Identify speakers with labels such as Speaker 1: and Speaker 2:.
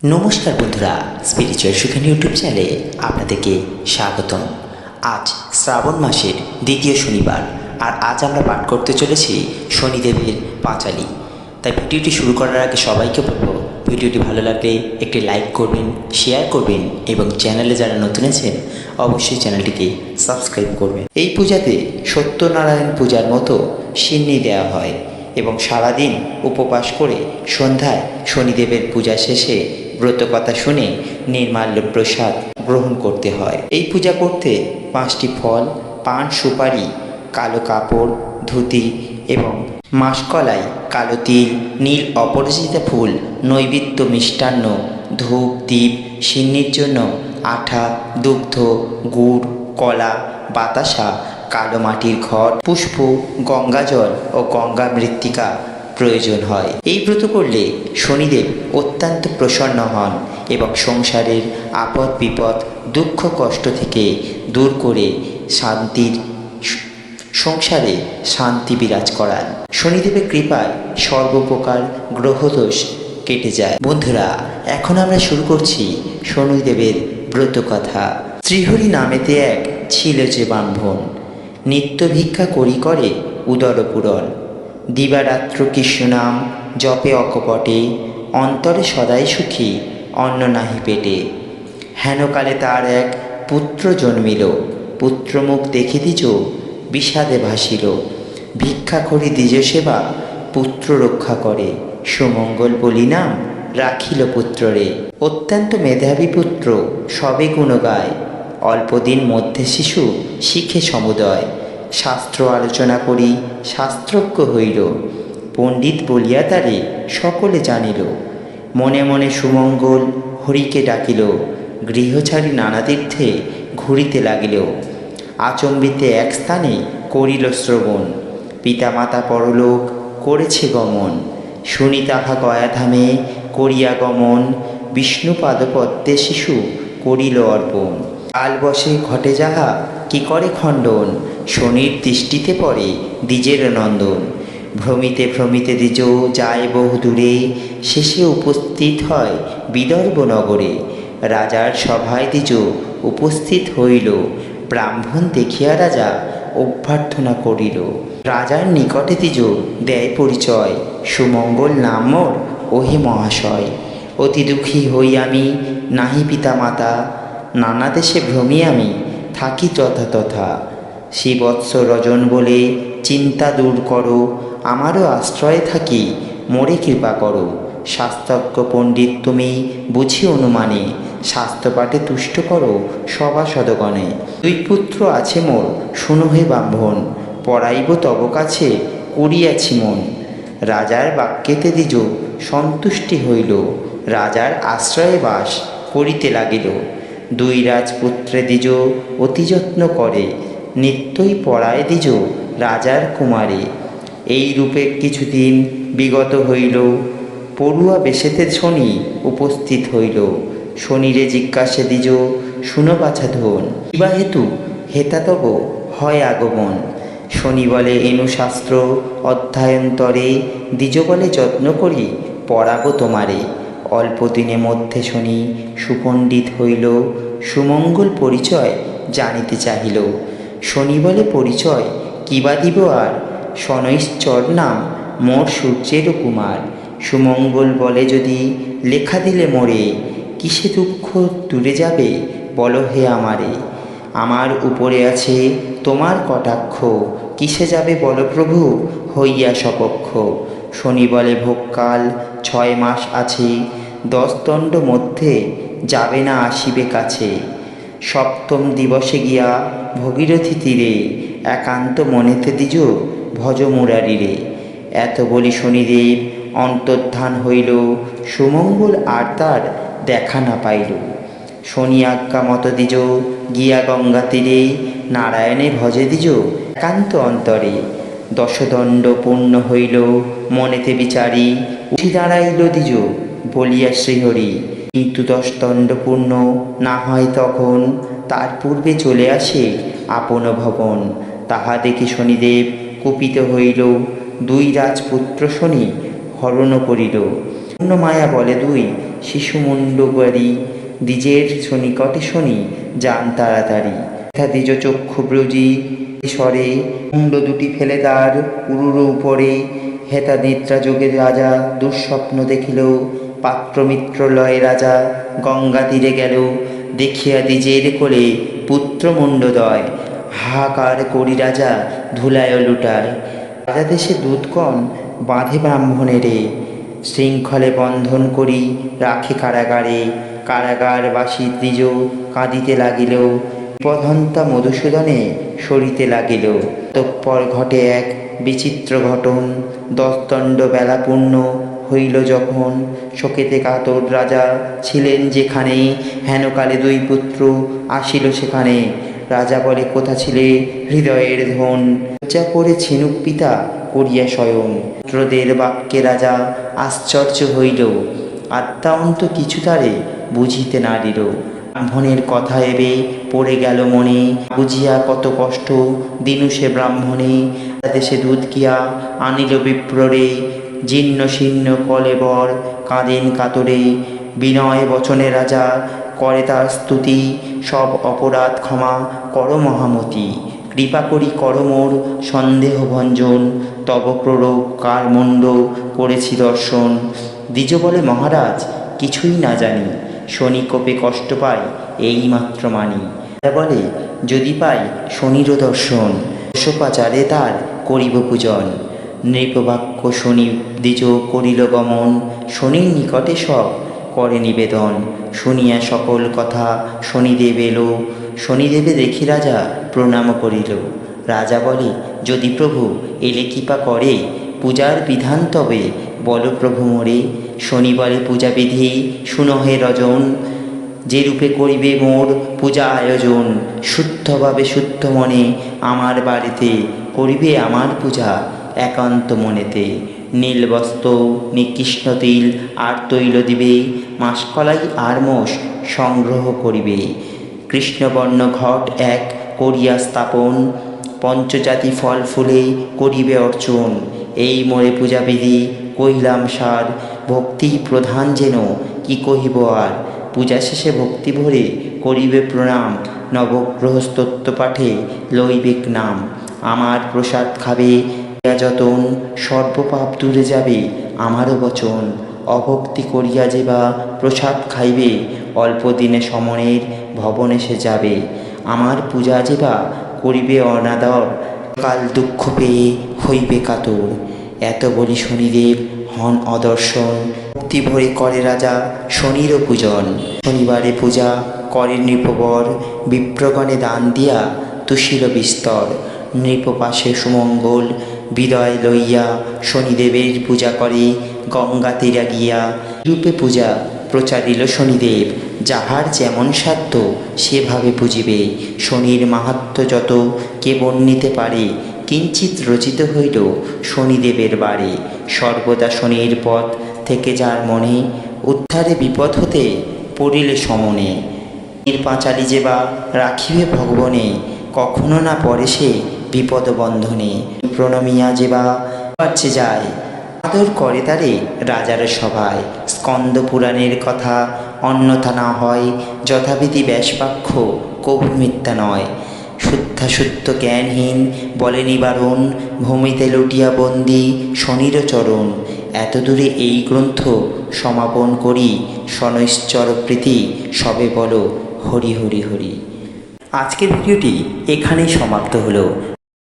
Speaker 1: নমস্কার বন্ধুরা, স্পিরিচুয়াল সুখানি ইউটিউব চ্যানেলে আপনাদেরকে স্বাগতম। আজ শ্রাবণ মাসের দ্বিতীয় শনিবার, আর আজ আমরা পাঠ করতে চলেছি শনিদেবের পাঁচালী। তাই ভিডিওটি শুরু করার আগে সবাইকে বলবো, ভিডিওটি ভালো লাগলে একটি লাইক করবেন, শেয়ার করবেন এবং চ্যানেলে যারা নতুন আছেন অবশ্যই চ্যানেলটিকে সাবস্ক্রাইব করবেন। এই পূজাতে সত্যনারায়ণ পূজার মতো সিন্নি দেওয়া হয় এবং সারাদিন উপবাস করে সন্ধ্যায় শনিদেবের পূজা শেষে ব্রতকথা শুনে নির্মাল্য প্রসাদ গ্রহণ করতে হয়। এই পূজা করতে 5টি ফল, পান, সুপারি, কালো কাপড়, ধুতি এবং মাসকলাই, কালো তিল, নীল অপরাজিতা ফুল, নৈবেদ্য, মিষ্টান্ন, ধূপ, দ্বীপ, সিন্নির জন্য আঠা, দুগ্ধ, গুড়, কলা, বাতাসা, কালো মাটির ঘট, পুষ্প, গঙ্গাজল ও গঙ্গা মৃত্তিকা প্রয়োজন হয়। এই ব্রত করলে শনিদেব অত্যন্ত প্রসন্ন হন এবং সংসারের আপদ বিপদ, দুঃখ কষ্ট থেকে দূর করে সংসারে শান্তি বিরাজ করান। শনিদেবের কৃপায় সর্বপ্রকার গ্রহদোষ কেটে যায়। বন্ধুরা, এখন আমরা শুরু করছি শনিদেবের ব্রতকথা। শ্রীহরি নামেতে এক ছিল যে ব্রাহ্মণ, নিত্য ভিক্ষা করি করে উদর পূরণ। দিবারাত্র কৃষ্ণ নাম জপে অকপটে, অন্তরে সদাই সুখী অন্ন নাহি পেটে। হেনকালে তার এক পুত্র জন্মিল, পুত্রমুখ দেখি দ্বিজ বিষাদে ভাসিল। ভিক্ষা করি দ্বিজ সেবা পুত্র রক্ষা করে, সুমঙ্গল বলি নাম রাখিল পুত্ররে। অত্যন্ত মেধাবী পুত্র সবে গুণ গায়, অল্পদিন মধ্যে শিশু শিখে সমুদয়। শাস্ত্র আলোচনা করি শাস্ত্রজ্ঞ হইল, পণ্ডিত বলিয়া তারে সকলে জানিল। মনে মনে সুমঙ্গল হরিকে ডাকিল, গৃহ ছাড়ি নানা তীর্থে ঘুরিতে লাগিল। আচম্বিতে এক স্থানে করিল শ্রবণ, পিতামাতা পরলোক করেছে গমন। শুনি তাহা গয়াধামে করিয়া গমন, বিষ্ণুপাদপদ্মে শিশু করিল অর্পণ। কাল বসে ঘটে যাহা কি করে খণ্ডন, শনির দৃষ্টিতে পড়ে দ্বিজের নন্দন। ভ্রমিতে ভ্রমিতে দ্বিজ যায় বহু দূরে, শেষে উপস্থিত হয় বিদর্ভ নগরে। রাজার সভায় দ্বিজ উপস্থিত হইল, ব্রাহ্মণ দেখিয়া রাজা অভ্যর্থনা করিল। রাজার নিকটে দ্বিজ দেয় পরিচয়, সুমঙ্গল নাম মোর ওহে মহাশয়। অতি দুঃখী হই আমি নাহি পিতা মাতা, নানা দেশে ভ্রমি আমি থাকি যথা তথা। শ্রীবৎস রজন বলে চিন্তা দূর করো, আমারও আশ্রয়ে থাকি মোরে কৃপা করো। শাস্ত্রজ্ঞ পণ্ডিত তুমি বুঝি অনুমানে, শাস্ত্রপাঠে তুষ্ট করো সভাসদগণে। 2 পুত্র আছে মোর শুনো হে ব্রাহ্মণ, পড়াইব তব কাছে করিয়াছি মন। রাজার বাক্যেতে দ্বিজ সন্তুষ্টি হইল, রাজার আশ্রয়ে বাস করিতে লাগিল। 2 রাজপুত্রে দ্বিজ অতি যত্ন করে, নিত্যই পড়ায় দ্বিজ রাজার কুমারে। এই রূপে কিছুদিন বিগত হইল, পড়ুয়া বেশেতে শনি উপস্থিত হইল। শনিরে জিজ্ঞাসে দ্বিজ শুনো বাছা ধন, কিবা হেতু হেতাতব হয় আগমন। শনি বলে এনু শাস্ত্র অধ্যয়ন্তরে, দ্বিজ বলে যত্ন করি পড়াব তোমারে। অল্প দিনে মধ্যে শনি সুপণ্ডিত হইল, সুমঙ্গল পরিচয় জানিতে চাহিল। শনি বলে পরিচয় কিবা দিব আর, শনৈশ্চর নাম মোর সূর্যের কুমার। সুমঙ্গল বলে যদি লেখা দিলে মোরে, কিসে দুঃখ দূরে যাবে বলো হে আমারে। আমার উপরে আছে তোমার কটাক্ষ, কিসে যাবে বলো প্রভু হইয়া সপক্ষ। শনি বলে ভোগকাল 6 মাস আছে, 10 দণ্ড মধ্যে যাবে না আসিবে কাছে। সপ্তম দিবসে গিয়া ভগীরথী তীরে, একান্ত মনেতে দ্বিজ ভজ মুরারিরে। এত বলি শনিদেব অন্তর্ধান হইল, সুমঙ্গল আর তার দেখা না পাইল। শনি আজ্ঞা মত দ্বিজ গিয়া গঙ্গা তীরে, নারায়ণে ভজে দ্বিজ একান্ত অন্তরে। 10 দণ্ড পূর্ণ হইল মনেতে বিচারি, উঠি দাঁড়াইল দ্বিজ বলিয়া শ্রীহরি। কিন্তু 10 দণ্ড পূর্ণ না হয় তখন, তার পূর্বে চলে আসে আপন ভবন। তাহা দেখি শনিদেব কুপিত হইল, 2 রাজপুত্র শনি হরণ করিল। পূর্ণ মায়া বলে 2 শিশুমুণ্ডবাড়ি দ্বিজের নিকটে শনি যান তাড়াতাড়ি। দ্বিজ চক্ষু ব্রুজি স্বরে মুণ্ড দুটি ফেলে তার উরুর উপরে। হেতা নিদ্রা যোগে রাজা দুঃস্বপ্ন দেখিল, পাত্রমিত্র লয়ে রাজা গঙ্গা তীরে গেল। দেখিয়া দ্বিজের কোলে পুত্র মুণ্ডদয়, হাহাকার করি রাজা ধুলায় লুটায়। রাজা দেশে দূতগণ বাঁধে ব্রাহ্মণেরে, শৃঙ্খলে বন্ধন করি রাখে কারাগারে। কারাগারবাসী দ্বিজ কাঁদিতে লাগিল, বিপদহন্তা মধুসূদনে সরিতে লাগিল। তৎপর ঘটে এক বিচিত্র ঘটন, দশদণ্ড বেলা পূর্ণ হইল যখন। শোকেতে কাতর রাজা ছিলেন যেখানে, হেনকালে দুই পুত্র আসিল সেখানে। রাজা বলে কোথা ছিলে হৃদয়ের ধন, লজ্জা করে ছিনুক পিতা করিয়া শয়ন। পুত্রদের বাক্যে রাজা আশ্চর্য হইল, আদ্যান্ত কিছু তারে বুঝিতে নারিল। ব্রাহ্মণের কথা এবে পড়ে গেল মনে, বুঝিয়া কত কষ্ট দিনু সে ব্রাহ্মণে। দেশে দুধ গিয়া আনিল বিপ্ররে, জীর্ণ শীর্ণ কলেবর কাঁদেন কাতরে। বিনয় বচনে রাজা করে তার স্তুতি, সব অপরাধ ক্ষমা কর মহামতি। কৃপা করি কর মোর সন্দেহ ভঞ্জন, তব প্ররোগ কার মুণ্ড করেছি দর্শন। দ্বিজ বলে মহারাজ কিছুই না জানি, শনি কোপে কষ্ট পাই এই মাত্র মানি। বলে যদি পাই শনির দর্শন, দোষোপাচারে তার করিব পূজন। নৃপবাক্য শনি দ্বিজ করিল গমন, শনির নিকটে সব করে নিবেদন। শুনিয়া সকল কথা শনিদেব এলো, শনিদেবে দেখি রাজা প্রণাম করিল। রাজা বলে যদি প্রভু এলে কৃপা করে, পূজার বিধান তবে বল প্রভু মোরে। শনি বলে পূজা বিধি শুনো হে রজন, যে রূপে করিবে মোর পূজা আয়োজন। শুদ্ধভাবে শুদ্ধ মনে আমার বাড়িতে, করিবে আমার পূজা একান্ত মনেতে। নীল বস্ত্র নিকৃষ্ণ তিল আর তৈল দিবে, মাসকলাই আর মোষ সংগ্রহ করিবে। কৃষ্ণবর্ণ ঘট এক করিয়া স্থাপন, পঞ্চজাতি ফল ফুলে করিবে অর্চন। এই মোরে পূজাবিধি কহিলাম সার, ভক্তি প্রধান যেন কি কহিব আর। পূজা শেষে ভক্তি ভরে করিবে প্রণাম, নবগ্রহ স্তোত্র পাঠে লইবেক নাম। আমার প্রসাদ খাবে যতন, সর্বপাপ দূরে যাবে আমারও বচন। অভক্তি করিয়া যে বা প্রসাদ খাইবে, অল্প দিনে সমনের ভবনে সে যাবে। আমার পূজা যে বা করিবে অনাদর, কাল দুঃখ পেয়ে হইবে কাতর। এত বলি শনিদেব হন অদর্শন, ভক্তি ভরে করে রাজা শনিরও পূজন। শনিবারে পূজা করে নৃপবর, বিপ্রগণে দান দিয়া তুষিল বিস্তর। নৃপপাশে সুমঙ্গল বিদয় লইয়া, শনিদেবের পূজা করে গঙ্গা তীরা গিয়া। রূপে পূজা প্রচারিল শনিদেব, যাহার যেমন সাধ্য সেভাবে পুজিবে। শনির মাহাত্ম্য যত কে বর্ণিতে পারে, কিঞ্চিত রচিত হইল শনিদেবের বারে। সর্বদা শনির পথ থেকে যার মনে, উদ্ধারে বিপদ হতে পড়িলে সমনে। পাঁচালী যে বা রাখিবে ভগবনে, কখনো না পড়ে সে বিপদ বন্ধনে। প্রণমিয়া যে বা পাচ্ছে যায়, আদর করে তারে রাজার সভায়। স্কন্দ পুরাণের কথা অন্যথা না হয়, যথাবিধি ব্যাসবাক্য কভু মিথ্যা নয়। শুদ্ধাশুদ্ধ জ্ঞানহীন বলে নিবারণ, ভূমিতে লুটিয়া বন্দি শনির চরণ। এত দূরে এই গ্রন্থ সমাপন করি, শনৈশ্চর প্রীতি সবে বলো হরি হরি হরি। আজকের ভিডিওটি এখানেই সমাপ্ত হলো।